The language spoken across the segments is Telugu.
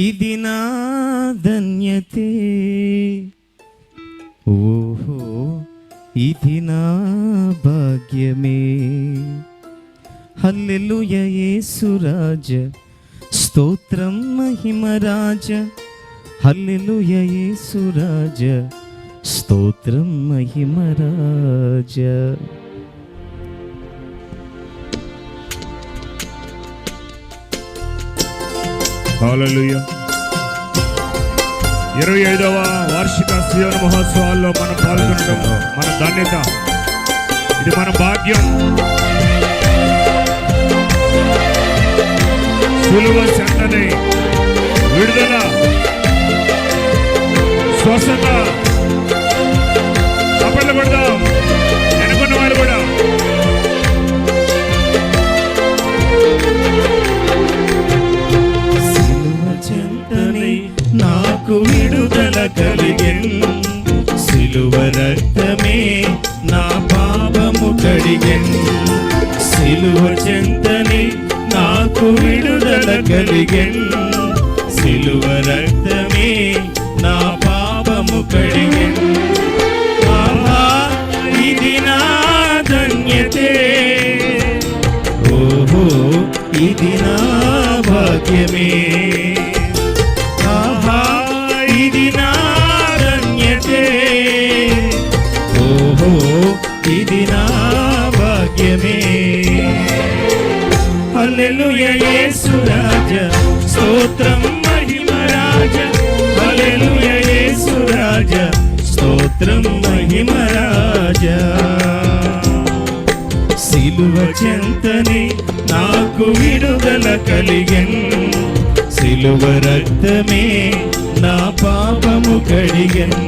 ఇది నా ధన్యతే, ఓహో ఇది నా భాగ్యమే. హల్లెలూయా యేసు రాజా, స్తోత్రం మహిమ రాజా. హల్లెలూయా యేసు రాజా, స్తోత్రం మహిమ రాజా. హల్లెలూయా. 25వ వార్షిక సియోను మహోత్సవాల్లో మనం పాల్గొనడం మన ధన్యత, ఇది మన భాగ్యం. సులువ చెందని విడుదల, స్వస్థత. చప్పట్లు కొడదాం అనుకున్న వారు కూడా. సిలువ చెంతని నాకు విడుదల కలిగెను, సిలువ రక్తమే నా పాపము కడిగెను. సిలువ చెంతని నాకు విడుదల కలిగెను, సిలువ రక్తమే నా పాపము కడిగెను. ఆహా ఇది నా ధన్యతే, ఓహో ఇది నా భాగ్యమే. ఆహా ఇది నా ధన్యతే, ఓహో ఇది నా భాగ్యమే. హల్లెలూయా యేసు రాజా, స్తోత్రం మహిమ రాజా. హల్లెలూయా యేసు రాజా, స్తోత్రం మహిమ రాజా. సిలువ చెంతని నాకు విడుదల కలిగెను, సిలువ రక్తమే నా పాపము కడిగెను.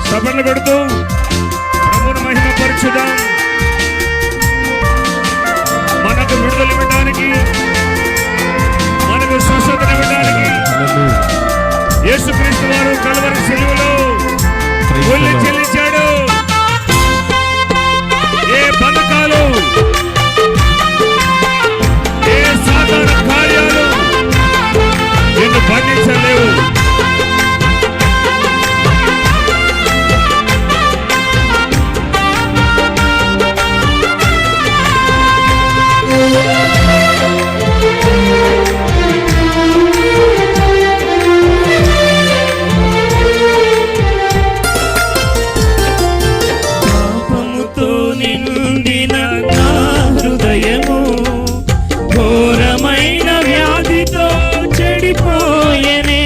చప్పట్లు కొడుతూ ప్రభువును మహిమపరచుదాం. మనకు విడుదల ఇవ్వడానికి, మనకు స్వస్థత ఇవ్వడానికి యేసుక్రీస్తు వారు కల్వరి శిలువలో మూల్యం చెల్లించాడు. ఏ బంధకాలు, ఏ సాధారణ కార్యాలు నిన్ను బంధించలేవు. పాపముతో నిండిన నా హృదయము ఘోరమైన వ్యాధితో చెడిపోయెనే.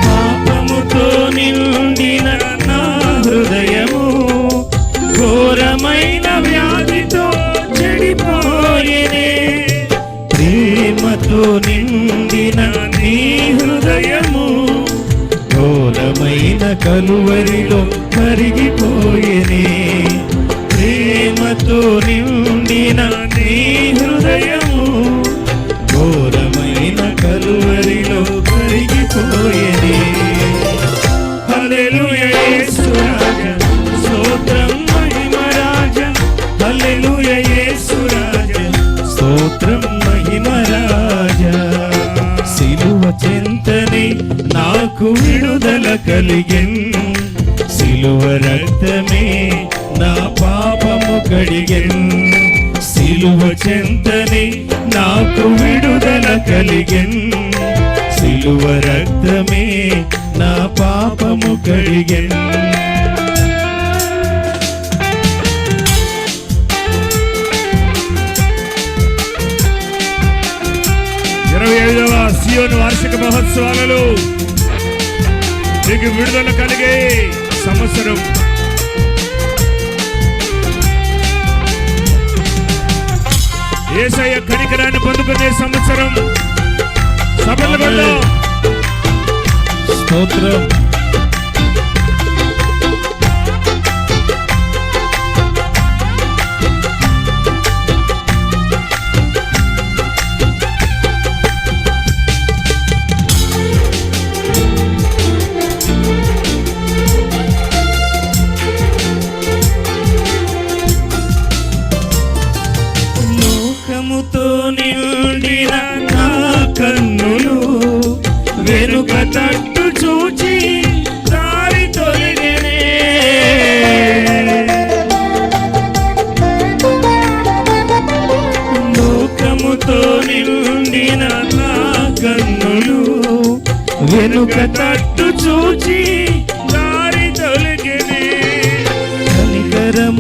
పాపముతో నిండిన నా హృదయము ఘోరమైన వ్యాధితో చెడిపోయెనే. ప్రేమతో నిండిన నీ హృదయము ఘోరమైన కలువరిలో కరిగిపోయెనే. ప్రేమతో నిండిన నీ హృదయము ఘోరమైన కలువరిలో కరిగిపోయెనే. హల్లెలూయా యేసు రాజా, స్తోత్రం మహిమ రాజా. హల్లెలూయా యేసు రాజా, స్తోత్రం మహిమ రాజా. సిలువ చెంతని నాకు విడుదల కలిగెను, సిలువ రక్తమే నా పాపము కడిగెను. సిలువ చెంతని నాకు విడుదల కలిగెను, సిలువ రక్తమే నా పాపము కడిగెను. 25వ సియోను వార్షిక మహోత్సవాలలో నీకు విడుదల కలిగే సంవత్సరం. యేసయ్య కనికరాన్ని పొందుకునే సంవత్సరం. చప్పట్లు కొడదాం. స్తోత్రం.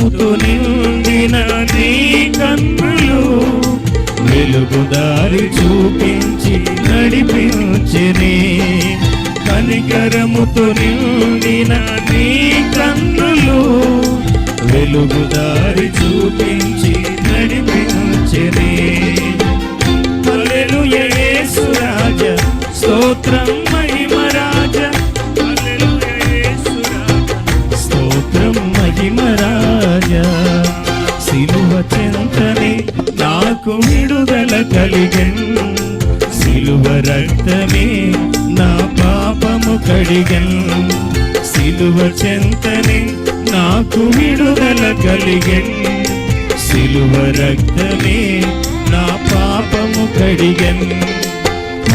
కనికరముతో నిండిన నీ కన్నులు వెలుగుదారి చూపించి నడిపించెనే. కనికరముతో నిండిన నీ కన్నులు వెలుగుదారి చూపించి నడిపించెనే. హల్లెలూయా యేసు రాజా స్తోత్రం మహిమ రాజా. హల్లెలూయా యేసు రాజా స్తోత్రం మహిమ రాజా. సిలువ చెంతనే నాకు విడుదల కలిగెన్. సిలువ రక్తమే నా పాపము కడిగెన్. సిలువ చెంతనే నాకు విడుదల కలిగెన్. సిలువ రక్తమే నా పాపము కడిగెన్.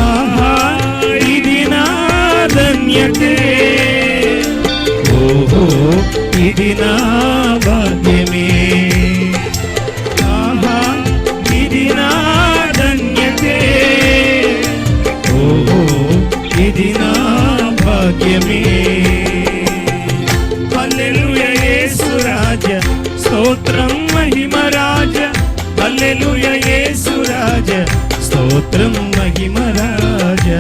ఆహా ఇది నా ధన్యతే, ఓహో ఇది నా భాగ్యమే. ఆహా ఇది నా ధన్యతే, ఓహో ఇది నా భాగ్యమే. హల్లెలూయా యేసు రాజా స్తోత్రం మహిమ రాజా. హల్లెలూయా యేసు రాజా స్తోత్రం మహిమ రాజా.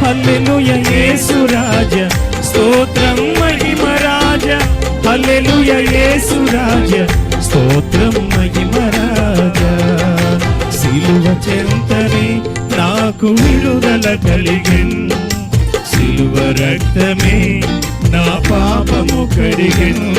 హల్లెలూయా యేసు రాజా స్తోత్రం మహిమ రాజా. హల్లెలూయా యేసు రాజా స్తోత్రం మహిమ రాజా. సిలువ చెంతనే నాకు విడుదల కలిగెన్. సిలువ రక్తమే నా పాపము కడిగెను.